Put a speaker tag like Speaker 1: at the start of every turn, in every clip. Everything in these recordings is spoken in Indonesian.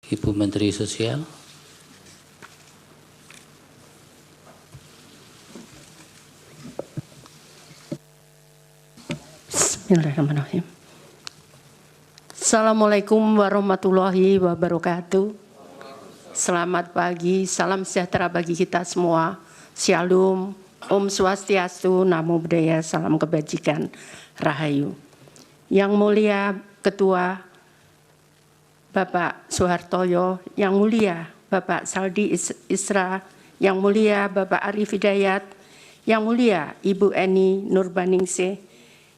Speaker 1: Ibu Menteri Sosial.
Speaker 2: Bismillahirrahmanirrahim. Assalamualaikum warahmatullahi wabarakatuh. Selamat pagi, salam sejahtera bagi kita semua. Shalom, Om Swastiastu, Namo Buddhaya, salam kebajikan, Rahayu. Yang mulia Ketua Bapak Soehartoyo, yang mulia Bapak Saldi Isra, yang mulia Bapak Arif Hidayat, yang mulia Ibu Eni Nurbaningsih,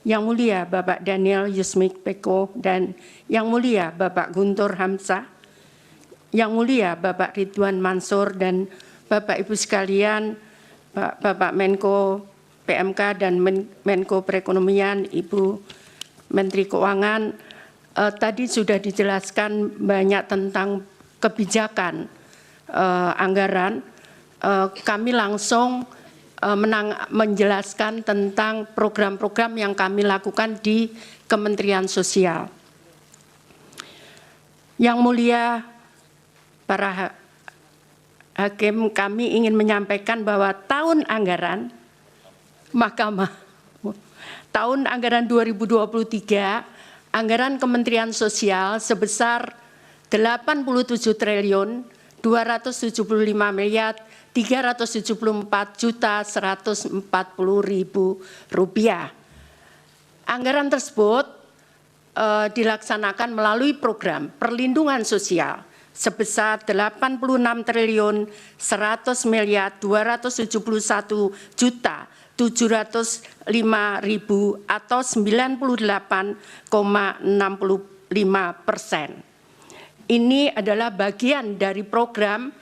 Speaker 2: yang mulia Bapak Daniel Yusmik Peko, dan yang mulia Bapak Guntur Hamzah, yang mulia Bapak Ridwan Mansur, dan Bapak Ibu sekalian, Bapak Menko PMK dan Menko Perekonomian, Ibu Menteri Keuangan. Tadi sudah dijelaskan banyak tentang kebijakan anggaran. Kami langsung menjelaskan tentang program-program yang kami lakukan di Kementerian Sosial. Yang mulia para hakim, kami ingin menyampaikan bahwa tahun anggaran Mahkamah tahun anggaran 2023 anggaran Kementerian Sosial sebesar 87 triliun 275 miliar 374 juta 140.000 rupiah. Anggaran tersebut dilaksanakan melalui program perlindungan sosial sebesar 86 triliun 100 miliar 271 juta 705.000 atau 98,65%. Ini adalah bagian dari program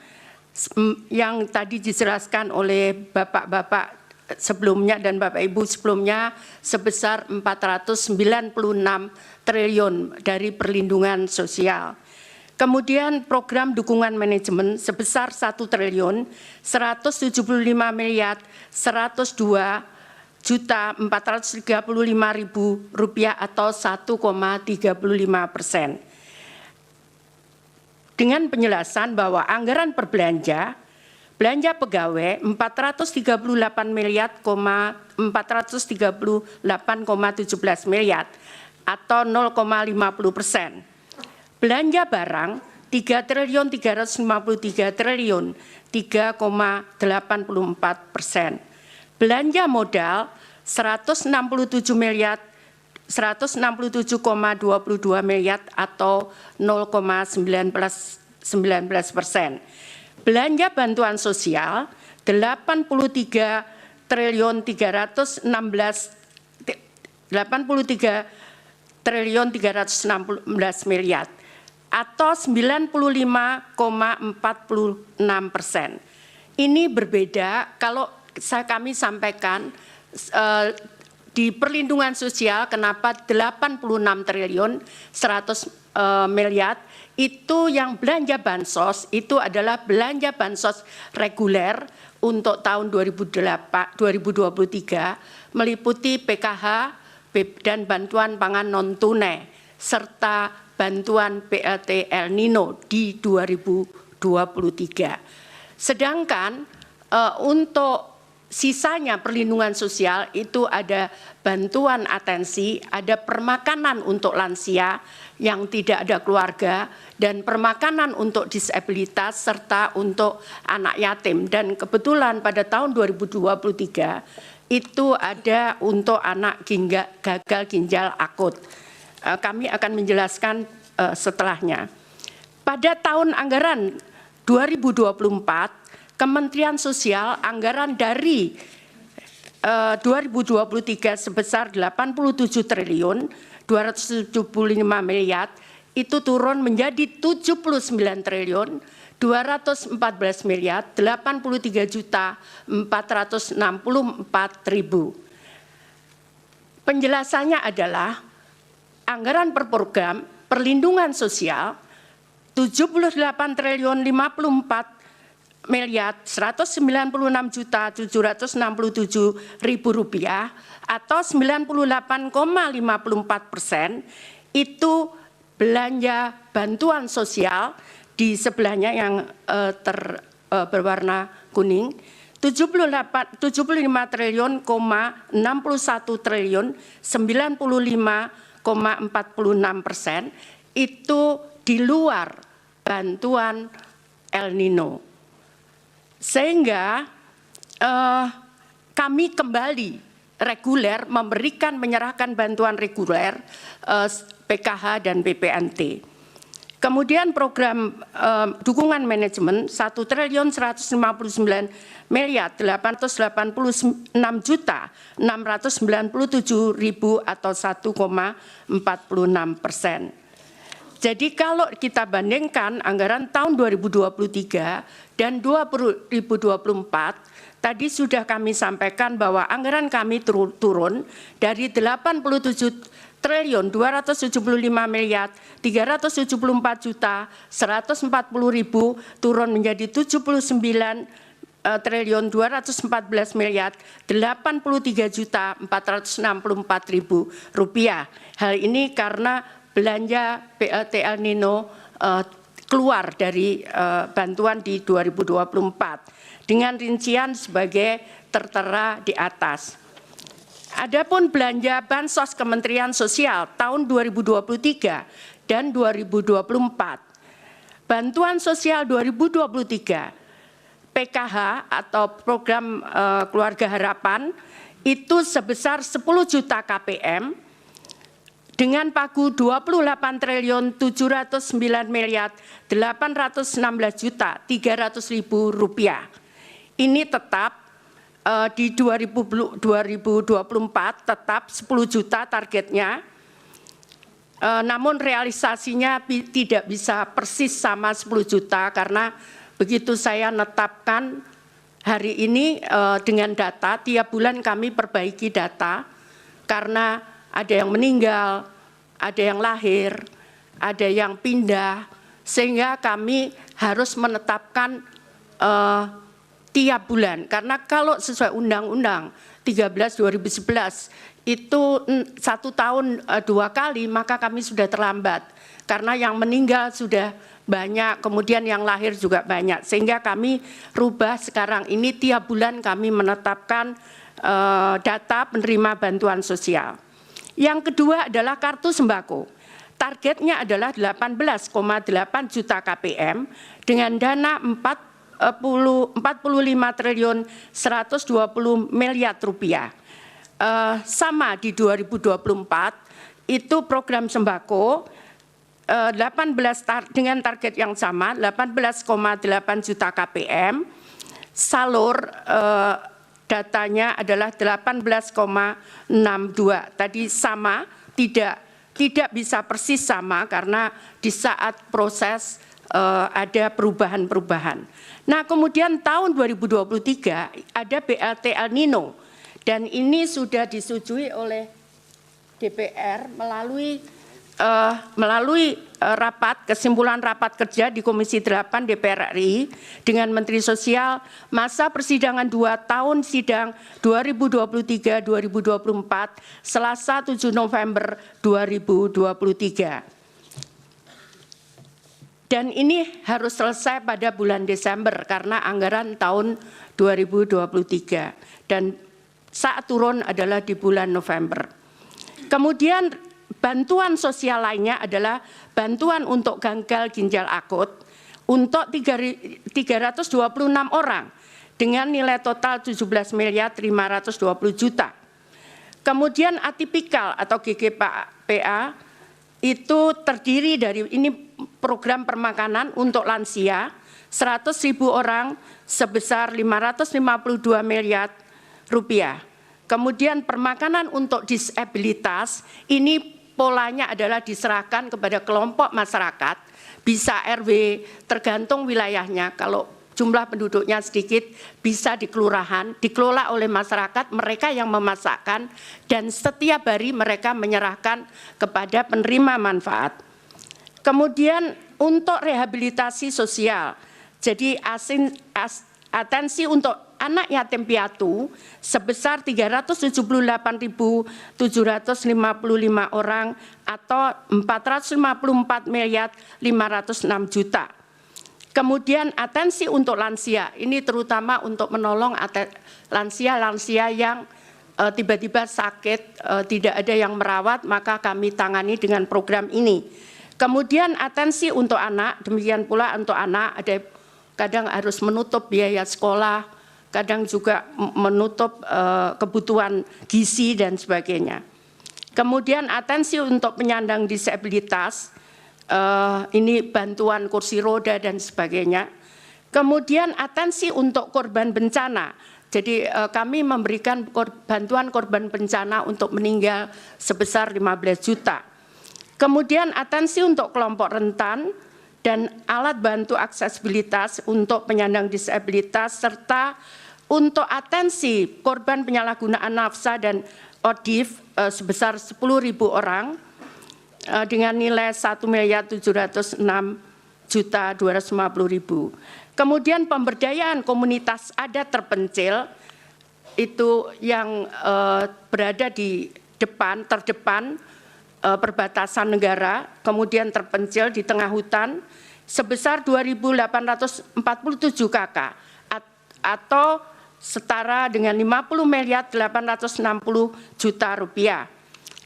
Speaker 2: yang tadi dijelaskan oleh Bapak-Bapak sebelumnya dan Bapak Ibu sebelumnya sebesar 496 triliun dari perlindungan sosial. Kemudian program dukungan manajemen sebesar 1 triliun 175 miliar 102 juta 435.000 rupiah atau 1,35%. Dengan penjelasan bahwa anggaran berbelanja, belanja pegawai 438 miliar 438,17 miliar atau 0,50%. Belanja barang 3 triliun 353 triliun 3,84%. Belanja modal 167 miliar 167,22 miliar atau 0,19%. Belanja bantuan sosial 83 triliun 316 miliar atau 95,46%. Ini berbeda kalau kami sampaikan di perlindungan sosial kenapa 86 triliun 100 miliar itu yang belanja bansos itu adalah belanja bansos reguler untuk tahun 2023 meliputi PKH dan bantuan pangan non tunai serta bantuan BLT El Nino di 2023. Sedangkan untuk sisanya perlindungan sosial itu ada bantuan atensi, ada permakanan untuk lansia yang tidak ada keluarga, dan permakanan untuk disabilitas serta untuk anak yatim. Dan kebetulan pada tahun 2023 itu ada untuk anak gagal ginjal akut. Kami akan menjelaskan setelahnya. Pada tahun anggaran 2024, Kementerian Sosial anggaran dari 2023 sebesar 87 triliun 275 miliar itu turun menjadi 79 triliun 214 miliar 83 juta 464.000. Penjelasannya adalah anggaran per program perlindungan sosial 78 triliun 54 miliar 196 juta 767.000 rupiah atau 98,54% itu belanja bantuan sosial di sebelahnya yang berwarna kuning, 75 triliun, 61 triliun, 95,46% itu di luar bantuan El Nino. Sehingga kami kembali reguler menyerahkan bantuan reguler PKH dan BPNT. Kemudian program dukungan manajemen 1.889.886.697.000 atau 1,46%. Jadi kalau kita bandingkan anggaran tahun 2023 dan 2024, tadi sudah kami sampaikan bahwa anggaran kami turun dari 87.375.374.140.000 turun menjadi 79.214.083.464.000 rupiah. Hal ini karena belanja BLT El Nino keluar dari bantuan di 2024 dengan rincian sebagai tertera di atas. Adapun belanja Bansos Kementerian Sosial tahun 2023 dan 2024. Bantuan sosial 2023 PKH atau program Keluarga Harapan itu sebesar 10 juta KPM dengan pagu 28.709.816.300.000 rupiah. Ini tetap di 2024 tetap 10 juta targetnya, namun realisasinya tidak bisa persis sama 10 juta karena begitu saya netapkan hari ini dengan data, tiap bulan kami perbaiki data karena ada yang meninggal, ada yang lahir, ada yang pindah, sehingga kami harus menetapkan tiap bulan, karena kalau sesuai Undang-Undang 13/2011 itu 1 tahun 2 kali, maka kami sudah terlambat karena yang meninggal sudah banyak, kemudian yang lahir juga banyak, sehingga kami rubah sekarang ini tiap bulan kami menetapkan data penerima bantuan sosial. Yang kedua adalah kartu sembako. Targetnya adalah 18,8 juta KPM dengan dana 45 triliun 120 miliar rupiah. Sama di 2024 itu program sembako dengan target yang sama 18,8 juta KPM. Salur datanya adalah 18,62. Tadi sama, tidak bisa persis sama karena di saat proses ada perubahan-perubahan. Nah, kemudian tahun 2023 ada BLT El Nino dan ini sudah disetujui oleh DPR melalui kesimpulan rapat kerja di Komisi 8 DPR RI dengan Menteri Sosial masa persidangan 2 tahun sidang 2023-2024 Selasa 7 November 2023. Dan ini harus selesai pada bulan Desember karena anggaran tahun 2023 dan saat turun adalah di bulan November. Kemudian bantuan sosial lainnya adalah bantuan untuk gagal ginjal akut untuk 326 orang dengan nilai total 17.520.000.000. Kemudian atipikal atau GGPA itu terdiri dari ini program permakanan untuk lansia 100.000 orang sebesar 552 miliar rupiah. Kemudian permakanan untuk disabilitas ini polanya adalah diserahkan kepada kelompok masyarakat, bisa RW tergantung wilayahnya. Kalau jumlah penduduknya sedikit bisa di kelurahan, dikelola oleh masyarakat, mereka yang memasakkan dan setiap hari mereka menyerahkan kepada penerima manfaat. Kemudian untuk rehabilitasi sosial, jadi atensi untuk anak yatim piatu sebesar 378.755 orang atau 454.506.000.000. Kemudian atensi untuk lansia, ini terutama untuk menolong lansia-lansia yang tiba-tiba sakit, tidak ada yang merawat, maka kami tangani dengan program ini. Kemudian atensi untuk anak, demikian pula untuk anak, ada kadang harus menutup biaya sekolah, kadang juga menutup kebutuhan gizi dan sebagainya. Kemudian atensi untuk penyandang disabilitas, ini bantuan kursi roda dan sebagainya. Kemudian atensi untuk korban bencana. Jadi kami memberikan bantuan korban bencana untuk meninggal sebesar 15 juta. Kemudian atensi untuk kelompok rentan dan alat bantu aksesibilitas untuk penyandang disabilitas, serta untuk atensi korban penyalahgunaan nafsa dan ODIF sebesar 10.000 orang dengan nilai 1.706.250.000. Kemudian pemberdayaan komunitas adat terpencil itu yang berada di terdepan perbatasan negara, kemudian terpencil di tengah hutan sebesar 2.847 KK atau setara dengan 50.860.000.000 rupiah.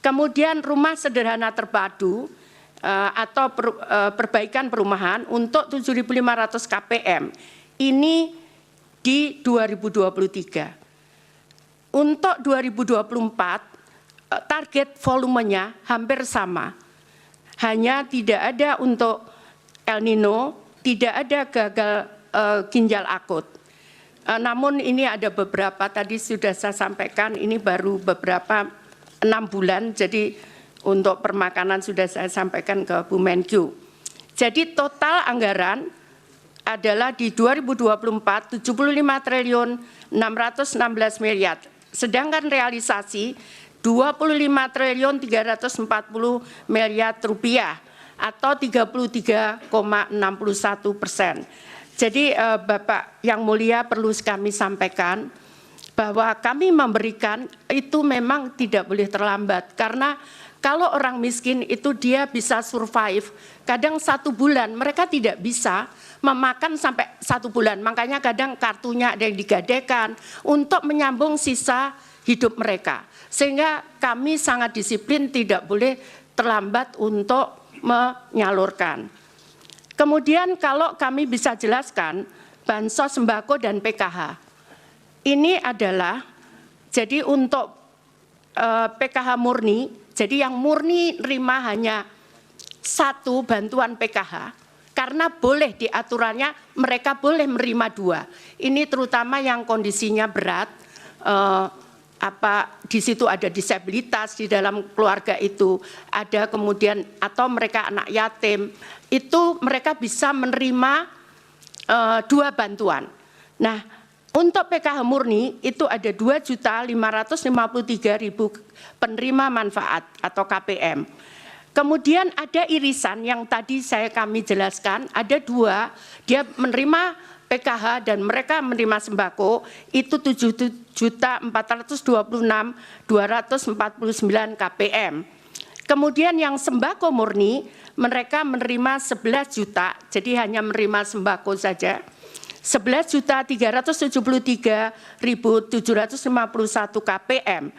Speaker 2: Kemudian rumah sederhana terpadu atau perbaikan perumahan untuk 7.500 KPM ini di 2023. Untuk 2024 target volumenya hampir sama, hanya tidak ada untuk El Nino, tidak ada gagal ginjal akut. Namun ini ada beberapa, tadi sudah saya sampaikan, ini baru beberapa 6 bulan, jadi untuk permakanan sudah saya sampaikan ke Bu Menkyu. Jadi total anggaran adalah di 2024 75 triliun 616 miliar, sedangkan realisasi 25 triliun 340 miliar rupiah atau 33,61%. Jadi Bapak yang mulia, perlu kami sampaikan bahwa kami memberikan itu memang tidak boleh terlambat, karena kalau orang miskin itu dia bisa survive, kadang 1 bulan mereka tidak bisa memakan sampai 1 bulan, makanya kadang kartunya ada yang digadaikan untuk menyambung sisa hidup mereka. Sehingga kami sangat disiplin, tidak boleh terlambat untuk menyalurkan. Kemudian kalau kami bisa jelaskan bansos sembako dan PKH, ini adalah jadi untuk PKH murni, jadi yang murni terima hanya 1 bantuan PKH, karena boleh diaturannya mereka boleh menerima 2. Ini terutama yang kondisinya berat, di situ ada disabilitas di dalam keluarga itu, ada kemudian atau mereka anak yatim, itu mereka bisa menerima 2 bantuan. Nah, untuk PKH murni itu ada 2.553.000 penerima manfaat atau KPM. Kemudian ada irisan yang tadi kami jelaskan, ada 2, dia menerima PKH dan mereka menerima sembako itu 7.426.249 KPM. Kemudian yang sembako murni mereka menerima 11 juta, jadi hanya menerima sembako saja. 11.373.751 KPM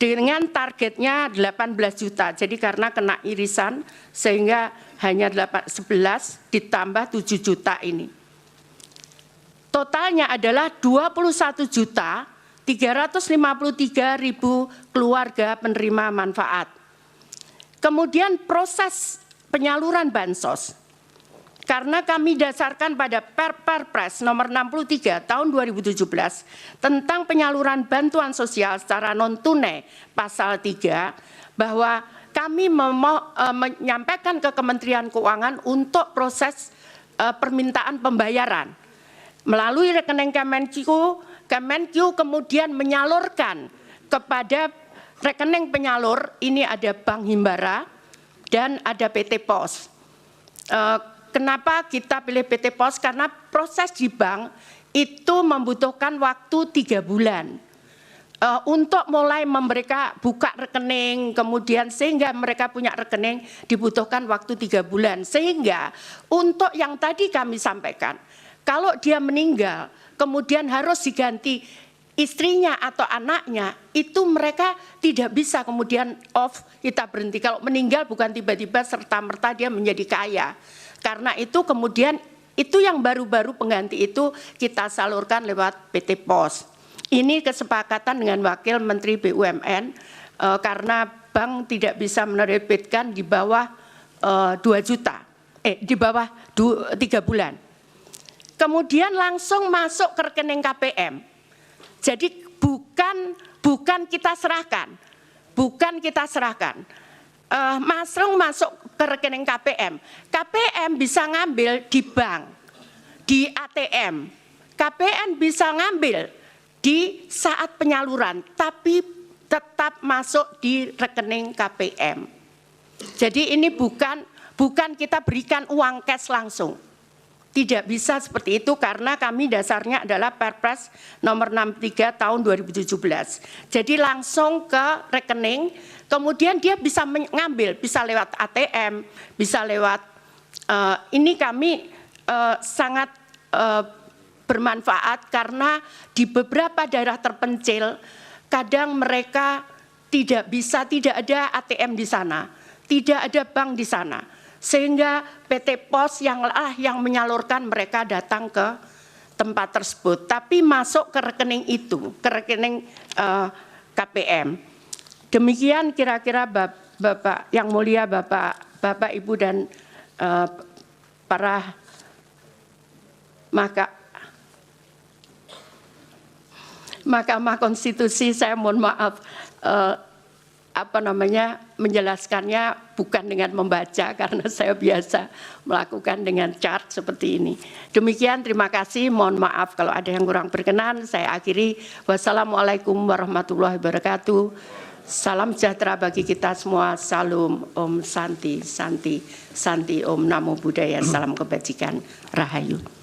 Speaker 2: dengan targetnya 18 juta. Jadi karena kena irisan sehingga hanya 11 ditambah 7 juta ini. Totalnya adalah 21.353.000 keluarga penerima manfaat. Kemudian proses penyaluran bansos, karena kami dasarkan pada Perpres nomor 63 tahun 2017 tentang penyaluran bantuan sosial secara non-tunai pasal 3, bahwa kami menyampaikan ke Kementerian Keuangan untuk proses permintaan pembayaran melalui rekening Kemenkyu kemudian menyalurkan kepada rekening penyalur, ini ada Bank Himbara dan ada PT Pos. Kenapa kita pilih PT Pos? Karena proses di bank itu membutuhkan waktu 3 bulan. untuk mulai mereka buka rekening, kemudian sehingga mereka punya rekening dibutuhkan waktu 3 bulan. Sehingga untuk yang tadi kami sampaikan, kalau dia meninggal, kemudian harus diganti istrinya atau anaknya, itu mereka tidak bisa kemudian off, kita berhenti. Kalau meninggal bukan tiba-tiba serta-merta dia menjadi kaya. Karena itu kemudian itu yang baru-baru pengganti itu kita salurkan lewat PT POS. Ini kesepakatan dengan Wakil Menteri BUMN karena bank tidak bisa menerbitkan di bawah 2 juta, di bawah 3 bulan. Kemudian langsung masuk ke rekening KPM. Jadi bukan kita serahkan, masuk ke rekening KPM. KPM bisa ngambil di bank, di ATM. KPM bisa ngambil di saat penyaluran, tapi tetap masuk di rekening KPM. Jadi ini bukan kita berikan uang cash langsung. Tidak bisa seperti itu karena kami dasarnya adalah Perpres nomor 63 tahun 2017. Jadi langsung ke rekening, kemudian dia bisa mengambil, bisa lewat ATM, bisa lewat, ini kami sangat bermanfaat karena di beberapa daerah terpencil kadang mereka tidak ada ATM di sana, tidak ada bank di sana, sehingga PT POS yang menyalurkan mereka datang ke tempat tersebut, tapi masuk ke rekening itu, ke rekening KPM. Demikian kira-kira Bapak yang mulia, Bapak Ibu dan para Mahkamah Konstitusi, saya mohon maaf menjelaskannya bukan dengan membaca karena saya biasa melakukan dengan chart seperti ini. Demikian, terima kasih, mohon maaf kalau ada yang kurang berkenan. Saya akhiri, wassalamualaikum warahmatullahi wabarakatuh. Salam sejahtera bagi kita semua. Salam Om Santi, Santi, Santi Om Namo Buddhaya. Salam kebajikan, Rahayu.